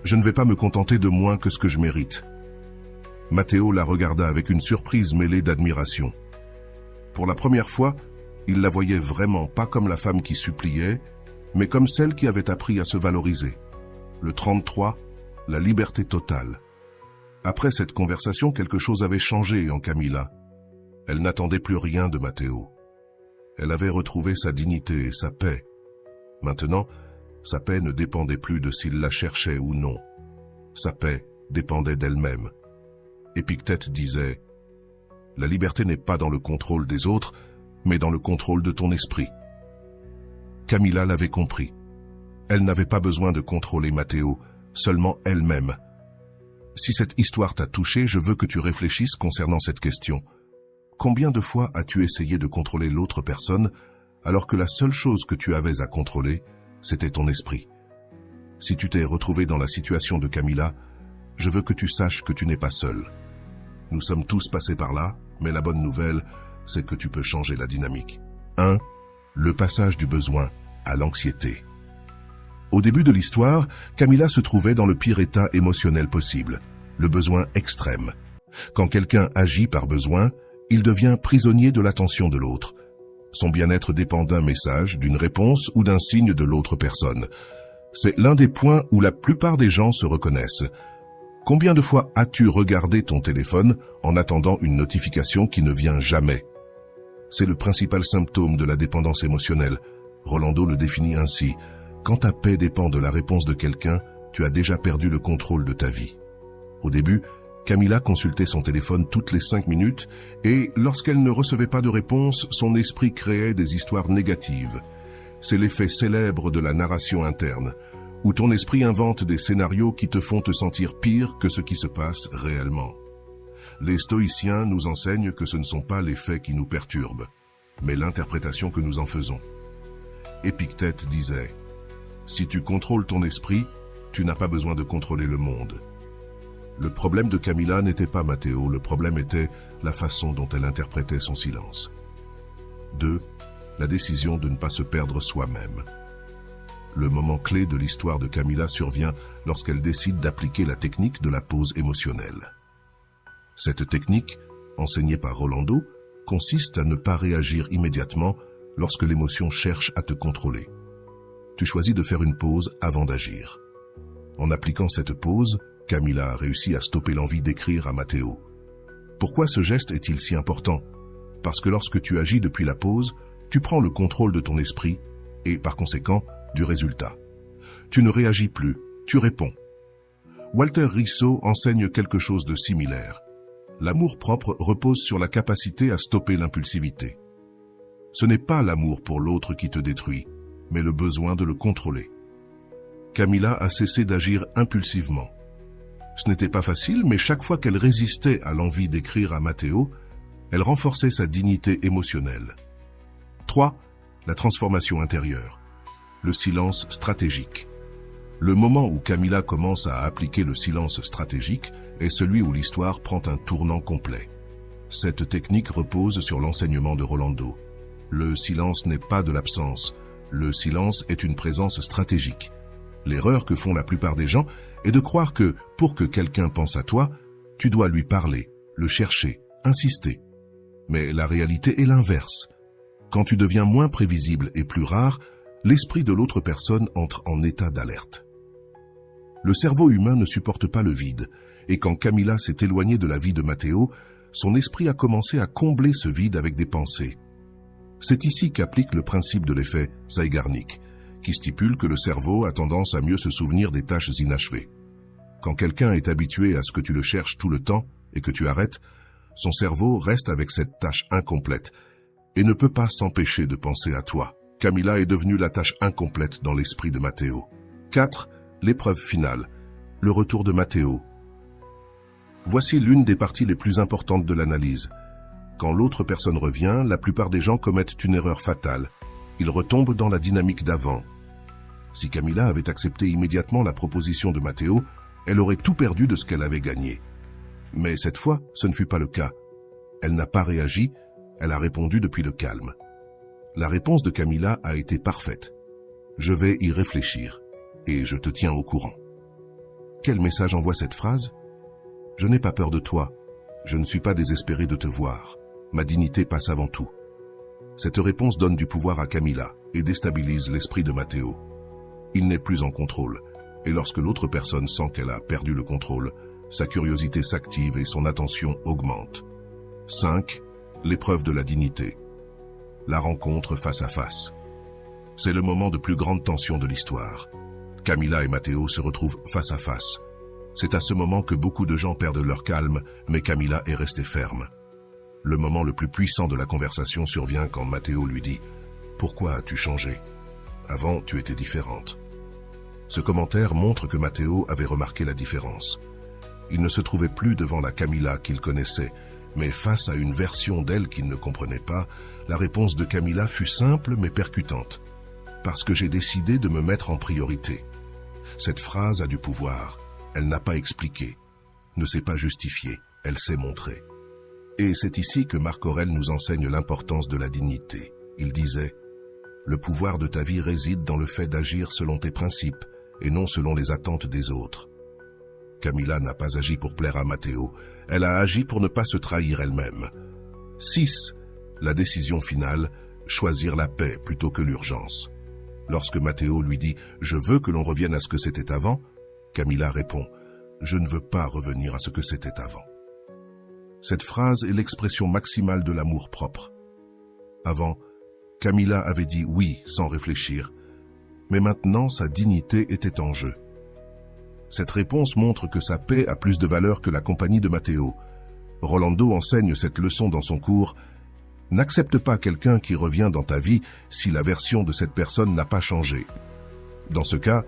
Je ne vais pas me contenter de moins que ce que je mérite. » Matteo la regarda avec une surprise mêlée d'admiration. Pour la première fois, il la voyait vraiment pas comme la femme qui suppliait, mais comme celle qui avait appris à se valoriser. Le 33, la liberté totale. Après cette conversation, quelque chose avait changé en Camilla. Elle n'attendait plus rien de Matteo. Elle avait retrouvé sa dignité et sa paix. Maintenant, sa paix ne dépendait plus de s'il la cherchait ou non. Sa paix dépendait d'elle-même. Épictète disait « La liberté n'est pas dans le contrôle des autres, mais dans le contrôle de ton esprit. » Camilla l'avait compris. Elle n'avait pas besoin de contrôler Matteo, seulement elle-même. Si cette histoire t'a touché, je veux que tu réfléchisses concernant cette question. Combien de fois as-tu essayé de contrôler l'autre personne, alors que la seule chose que tu avais à contrôler, c'était ton esprit? Si tu t'es retrouvé dans la situation de Camilla, je veux que tu saches que tu n'es pas seul. Nous sommes tous passés par là, mais la bonne nouvelle, c'est que tu peux changer la dynamique. 1. Le passage du besoin à l'anxiété. Au début de l'histoire, Camilla se trouvait dans le pire état émotionnel possible, le besoin extrême. Quand quelqu'un agit par besoin, il devient prisonnier de l'attention de l'autre. Son bien-être dépend d'un message, d'une réponse ou d'un signe de l'autre personne. C'est l'un des points où la plupart des gens se reconnaissent. Combien de fois as-tu regardé ton téléphone en attendant une notification qui ne vient jamais? C'est le principal symptôme de la dépendance émotionnelle. Rolando le définit ainsi. Quand ta paix dépend de la réponse de quelqu'un, tu as déjà perdu le contrôle de ta vie. Au début, Camilla consultait son téléphone toutes les 5 minutes et, lorsqu'elle ne recevait pas de réponse, son esprit créait des histoires négatives. C'est l'effet célèbre de la narration interne, où ton esprit invente des scénarios qui te font te sentir pire que ce qui se passe réellement. Les stoïciens nous enseignent que ce ne sont pas les faits qui nous perturbent, mais l'interprétation que nous en faisons. Épictète disait « Si tu contrôles ton esprit, tu n'as pas besoin de contrôler le monde. » Le problème de Camilla n'était pas Matteo, le problème était la façon dont elle interprétait son silence. 2. La décision de ne pas se perdre soi-même. Le moment clé de l'histoire de Camilla survient lorsqu'elle décide d'appliquer la technique de la pause émotionnelle. Cette technique, enseignée par Rolando, consiste à ne pas réagir immédiatement lorsque l'émotion cherche à te contrôler. Tu choisis de faire une pause avant d'agir. En appliquant cette pause, Camilla a réussi à stopper l'envie d'écrire à Matteo. Pourquoi ce geste est-il si important? Parce que lorsque tu agis depuis la pause, tu prends le contrôle de ton esprit et, par conséquent, du résultat. Tu ne réagis plus, tu réponds. Walter Rizzo enseigne quelque chose de similaire. L'amour-propre repose sur la capacité à stopper l'impulsivité. Ce n'est pas l'amour pour l'autre qui te détruit, mais le besoin de le contrôler. Camilla a cessé d'agir impulsivement. Ce n'était pas facile, mais chaque fois qu'elle résistait à l'envie d'écrire à Matteo, elle renforçait sa dignité émotionnelle. 3. La transformation intérieure. Le silence stratégique. Le moment où Camilla commence à appliquer le silence stratégique est celui où l'histoire prend un tournant complet. Cette technique repose sur l'enseignement de Rolando. Le silence n'est pas de l'absence, le silence est une présence stratégique. L'erreur que font la plupart des gens est de croire que, pour que quelqu'un pense à toi, tu dois lui parler, le chercher, insister. Mais la réalité est l'inverse. Quand tu deviens moins prévisible et plus rare, l'esprit de l'autre personne entre en état d'alerte. Le cerveau humain ne supporte pas le vide, et quand Camilla s'est éloignée de la vie de Matteo, son esprit a commencé à combler ce vide avec des pensées. C'est ici qu'applique le principe de l'effet Zeigarnik, qui stipule que le cerveau a tendance à mieux se souvenir des tâches inachevées. Quand quelqu'un est habitué à ce que tu le cherches tout le temps et que tu arrêtes, son cerveau reste avec cette tâche incomplète et ne peut pas s'empêcher de penser à toi. Camilla est devenue la tâche incomplète dans l'esprit de Matteo. 4. L'épreuve finale. Le retour de Matteo. Voici l'une des parties les plus importantes de l'analyse. Quand l'autre personne revient, la plupart des gens commettent une erreur fatale. Ils retombent dans la dynamique d'avant. Si Camilla avait accepté immédiatement la proposition de Matteo, elle aurait tout perdu de ce qu'elle avait gagné. Mais cette fois, ce ne fut pas le cas. Elle n'a pas réagi, elle a répondu depuis le calme. La réponse de Camilla a été parfaite. Je vais y réfléchir, et je te tiens au courant. Quel message envoie cette phrase? Je n'ai pas peur de toi, je ne suis pas désespéré de te voir. Ma dignité passe avant tout. Cette réponse donne du pouvoir à Camilla et déstabilise l'esprit de Matteo. Il n'est plus en contrôle, et lorsque l'autre personne sent qu'elle a perdu le contrôle, sa curiosité s'active et son attention augmente. 5. L'épreuve de la dignité. La rencontre face à face. C'est le moment de plus grande tension de l'histoire. Camilla et Matteo se retrouvent face à face. C'est à ce moment que beaucoup de gens perdent leur calme, mais Camilla est restée ferme. Le moment le plus puissant de la conversation survient quand Matteo lui dit « Pourquoi as-tu changé? Avant, tu étais différente. » Ce commentaire montre que Matteo avait remarqué la différence. Il ne se trouvait plus devant la Camilla qu'il connaissait, mais face à une version d'elle qu'il ne comprenait pas, la réponse de Camilla fut simple mais percutante. « Parce que j'ai décidé de me mettre en priorité. » Cette phrase a du pouvoir. Elle n'a pas expliqué, ne s'est pas justifiée, elle s'est montrée. Et c'est ici que Marc Aurèle nous enseigne l'importance de la dignité. Il disait « Le pouvoir de ta vie réside dans le fait d'agir selon tes principes et non selon les attentes des autres. » Camilla n'a pas agi pour plaire à Matteo, elle a agi pour ne pas se trahir elle-même. 6. La décision finale, choisir la paix plutôt que l'urgence. Lorsque Matteo lui dit « Je veux que l'on revienne à ce que c'était avant », Camilla répond « Je ne veux pas revenir à ce que c'était avant. » Cette phrase est l'expression maximale de l'amour propre. Avant, Camilla avait dit oui sans réfléchir, mais maintenant sa dignité était en jeu. Cette réponse montre que sa paix a plus de valeur que la compagnie de Matteo. Rolando enseigne cette leçon dans son cours. N'accepte pas quelqu'un qui revient dans ta vie si la version de cette personne n'a pas changé. Dans ce cas,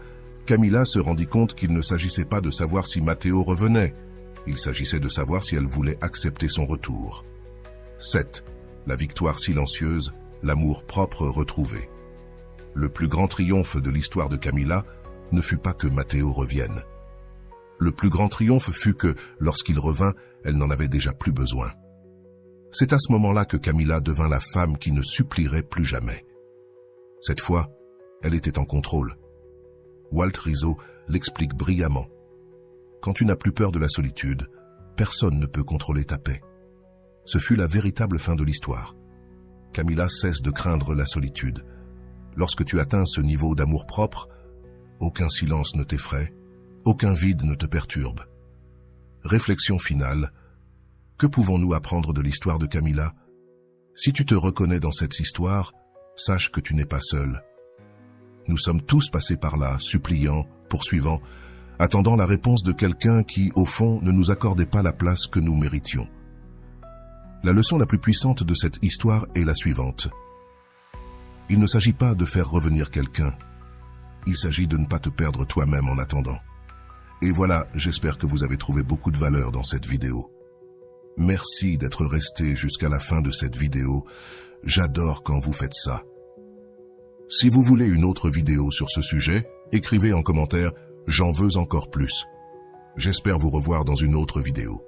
Camilla se rendit compte qu'il ne s'agissait pas de savoir si Matteo revenait. Il s'agissait de savoir si elle voulait accepter son retour. 7. La victoire silencieuse, l'amour propre retrouvé. Le plus grand triomphe de l'histoire de Camilla ne fut pas que Matteo revienne. Le plus grand triomphe fut que, lorsqu'il revint, elle n'en avait déjà plus besoin. C'est à ce moment-là que Camilla devint la femme qui ne supplierait plus jamais. Cette fois, elle était en contrôle. Walt Rizzo l'explique brillamment. Quand tu n'as plus peur de la solitude, personne ne peut contrôler ta paix. Ce fut la véritable fin de l'histoire. Camilla cesse de craindre la solitude. Lorsque tu atteins ce niveau d'amour-propre, aucun silence ne t'effraie, aucun vide ne te perturbe. Réflexion finale. Que pouvons-nous apprendre de l'histoire de Camilla? Si tu te reconnais dans cette histoire, sache que tu n'es pas seul. Nous sommes tous passés par là, suppliant, poursuivant, attendant la réponse de quelqu'un qui, au fond, ne nous accordait pas la place que nous méritions. La leçon la plus puissante de cette histoire est la suivante. Il ne s'agit pas de faire revenir quelqu'un. Il s'agit de ne pas te perdre toi-même en attendant. Et voilà, j'espère que vous avez trouvé beaucoup de valeur dans cette vidéo. Merci d'être resté jusqu'à la fin de cette vidéo. J'adore quand vous faites ça. Si vous voulez une autre vidéo sur ce sujet, écrivez en commentaire « J'en veux encore plus ». J'espère vous revoir dans une autre vidéo.